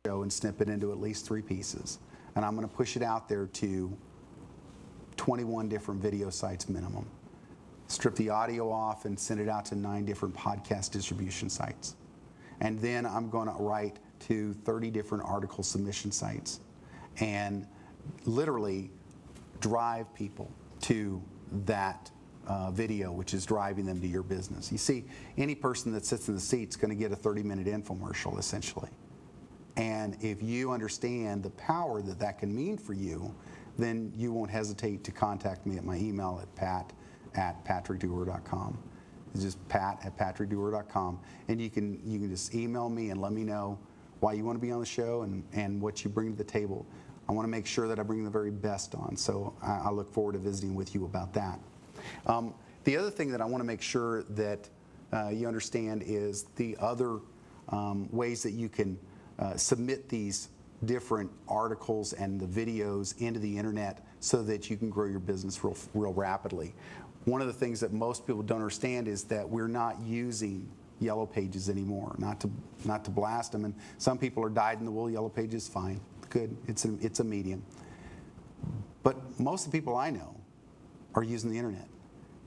show and snip it into at least 3 pieces. And I'm going to push it out there to 21 different video sites minimum. Strip the audio off and send it out to 9 different podcast distribution sites. And then I'm going to write to 30 different article submission sites and literally drive people to that video, which is driving them to your business. You see, any person that sits in the seat is going to get a 30-minute infomercial, essentially. And if you understand the power that that can mean for you, then you won't hesitate to contact me at my email at pat@patrickdoer.com. It's just pat@patrickdoer.com. And you can just email me and let me know why you want to be on the show and what you bring to the table. I want to make sure that I bring the very best on, so I look forward to visiting with you about that. The other thing that I want to make sure that you understand is the other ways that you can submit these different articles and the videos into the internet so that you can grow your business real rapidly. One of the things that most people don't understand is that we're not using Yellow Pages anymore, not to blast them. And some people are dyed-in-the-wool Yellow Pages, fine, good, it's a medium. But most of the people I know are using the internet.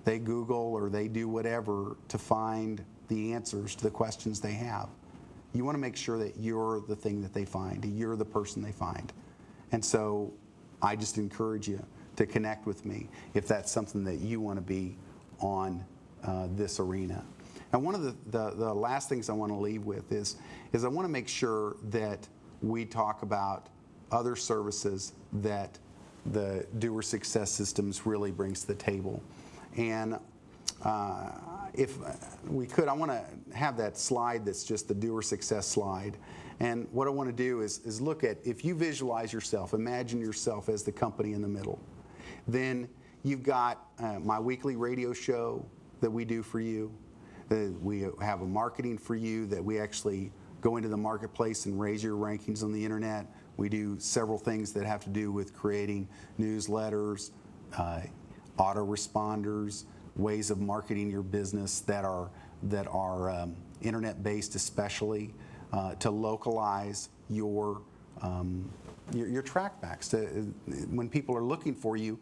They Google or they do whatever to find the answers to the questions they have. You want to make sure that you're the thing that they find, you're the person they find. And so I just encourage you to connect with me if that's something that you want to be on this arena. And one of the last things I want to leave with is I want to make sure that we talk about other services that the Doer Success Systems really brings to the table. And if we could, I want to have that slide that's just the Doer Success slide. And what I want to do is look at, if you visualize yourself, imagine yourself as the company in the middle. Then you've got my weekly radio show that we do for you. We have a marketing for you that we actually go into the marketplace and raise your rankings on the internet. We do several things that have to do with creating newsletters, autoresponders, ways of marketing your business that are internet-based, especially to localize your trackbacks. When people are looking for you,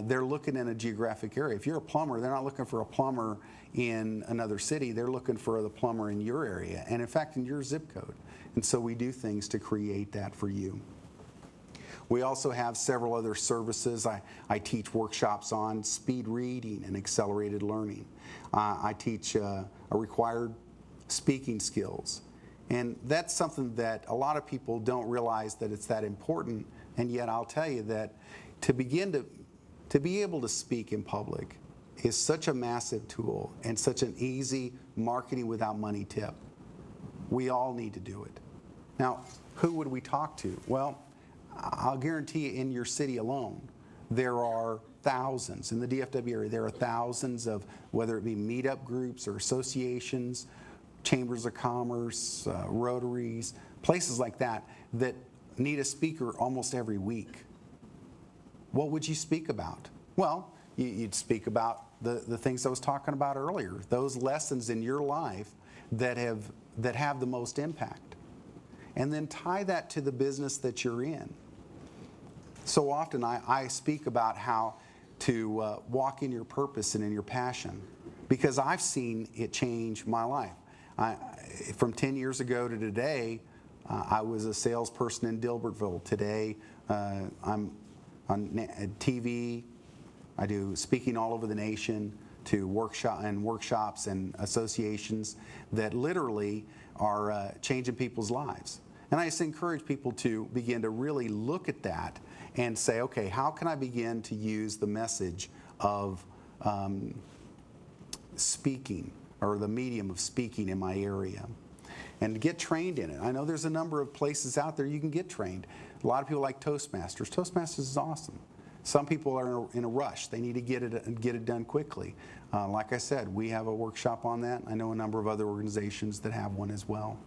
they're looking in a geographic area. If you're a plumber, they're not looking for a plumber in another city. They're looking for the plumber in your area, and in fact, in your zip code. And so we do things to create that for you. We also have several other services. I teach workshops on speed reading and accelerated learning. I teach required speaking skills. And that's something that a lot of people don't realize that it's that important. And yet I'll tell you that to be able to speak in public is such a massive tool and such an easy marketing without money tip. We all need to do it. Now, who would we talk to? Well, I'll guarantee you in your city alone, there are thousands. In the DFW area, there are thousands of, whether it be meetup groups or associations, chambers of commerce, rotaries, places like that, that need a speaker almost every week. What would you speak about? Well, you'd speak about the things I was talking about earlier, those lessons in your life that have the most impact. And then tie that to the business that you're in. So often I speak about how to walk in your purpose and in your passion, because I've seen it change my life. From 10 years ago to today, I was a salesperson in Dilbertville. Today, I'm on TV. I do speaking all over the nation to workshops and associations that literally are changing people's lives. And I just encourage people to begin to really look at that and say, okay, how can I begin to use the message of speaking, or the medium of speaking in my area, and get trained in it. I know there's a number of places out there you can get trained. A lot of people like Toastmasters. Toastmasters is awesome. Some people are in a rush. They need to get it done quickly. Like I said, we have a workshop on that. I know a number of other organizations that have one as well.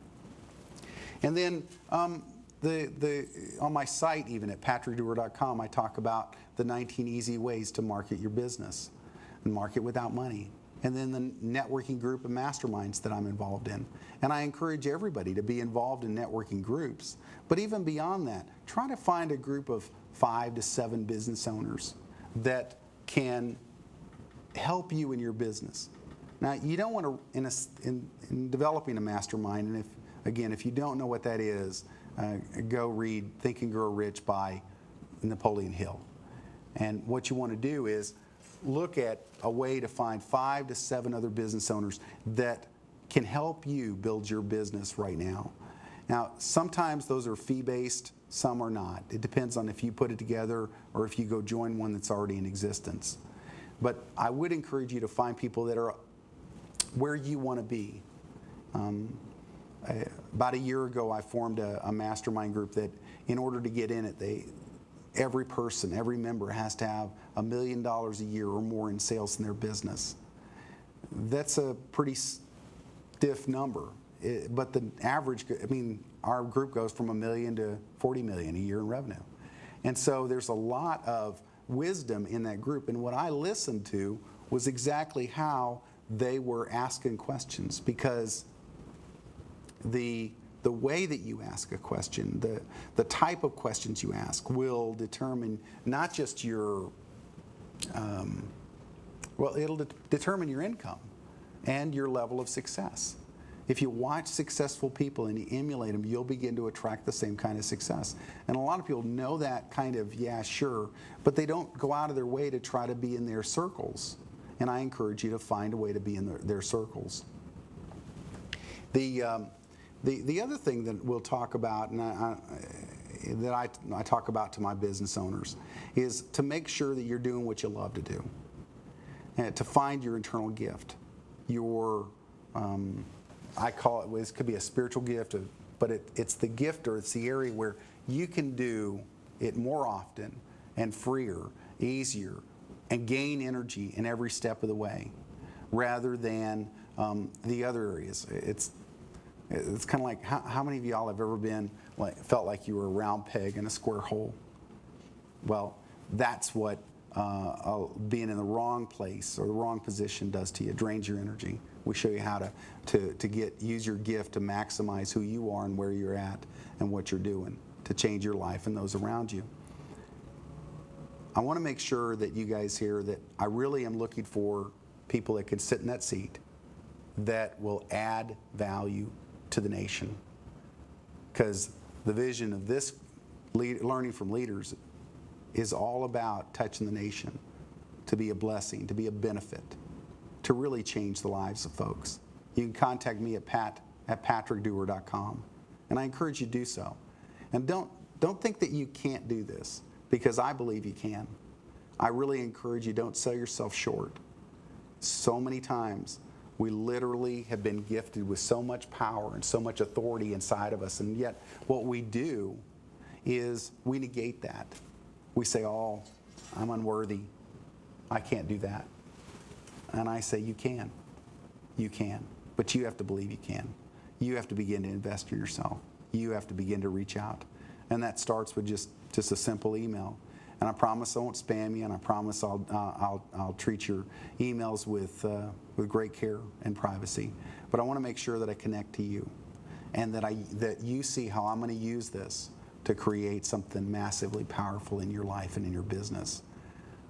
And then on my site, even at patrickdoer.com, I talk about the 19 easy ways to market your business and market without money. and then the networking group and masterminds that I'm involved in. And I encourage everybody to be involved in networking groups. But even beyond that, try to find a group of 5 to 7 business owners that can help you in your business. Now, you don't want to, in developing a mastermind, and if you don't know what that is, go read Think and Grow Rich by Napoleon Hill. And what you want to do is look at a way to find 5 to 7 other business owners that can help you build your business right now. Now, sometimes those are fee-based, some are not. It depends on if you put it together or if you go join one that's already in existence. But I would encourage you to find people that are where you want to be. About a year ago, I formed a mastermind group that in order to get in it, every person, every member has to have $1 million a year or more in sales in their business. That's a pretty stiff number. But the average, our group goes from $1 million to $40 million a year in revenue. And so there's a lot of wisdom in that group. And what I listened to was exactly how they were asking questions, because the way that you ask a question, the type of questions you ask will determine not just your, it'll determine your income and your level of success. If you watch successful people and you emulate them, you'll begin to attract the same kind of success. And a lot of people know that kind of, yeah, sure, but they don't go out of their way to try to be in their circles. And I encourage you to find a way to be in their circles. The other thing that we'll talk about, and I talk about to my business owners, is to make sure that you're doing what you love to do, and to find your internal gift. Your, I call it, it could be a spiritual gift, but it's the gift, or it's the area where you can do it more often and freer, easier, and gain energy in every step of the way, rather than the other areas. It's kind of like, how many of y'all have ever felt like you were a round peg in a square hole? Well, that's what being in the wrong place or the wrong position does to you. It drains your energy. We show you how to use your gift to maximize who you are and where you're at and what you're doing to change your life and those around you. I want to make sure that you guys hear that I really am looking for people that can sit in that seat that will add value to the nation. Because the vision of this Learning from Leaders is all about touching the nation, to be a blessing, to be a benefit, to really change the lives of folks. You can contact me at pat@patrickdoer.com, and I encourage you to do so. And don't think that you can't do this, because I believe you can. I really encourage you, don't sell yourself short. So many times we literally have been gifted with so much power and so much authority inside of us, and yet what we do is we negate that. We say, oh, I'm unworthy. I can't do that. And I say, you can. You can. But you have to believe you can. You have to begin to invest in yourself. You have to begin to reach out. And that starts with just a simple email. And I promise I won't spam you, and I promise I'll treat your emails with great care and privacy. But I want to make sure that I connect to you, and that you see how I'm going to use this to create something massively powerful in your life and in your business.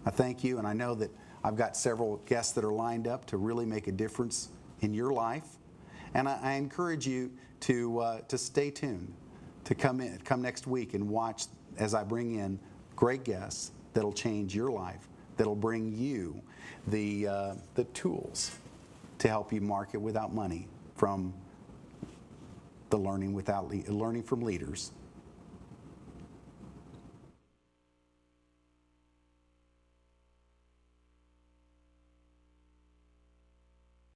I thank you, and I know that I've got several guests that are lined up to really make a difference in your life. And I encourage you to stay tuned, to come next week and watch as I bring in great guests that'll change your life, that'll bring you the tools to help you market without money from the Learning from Leaders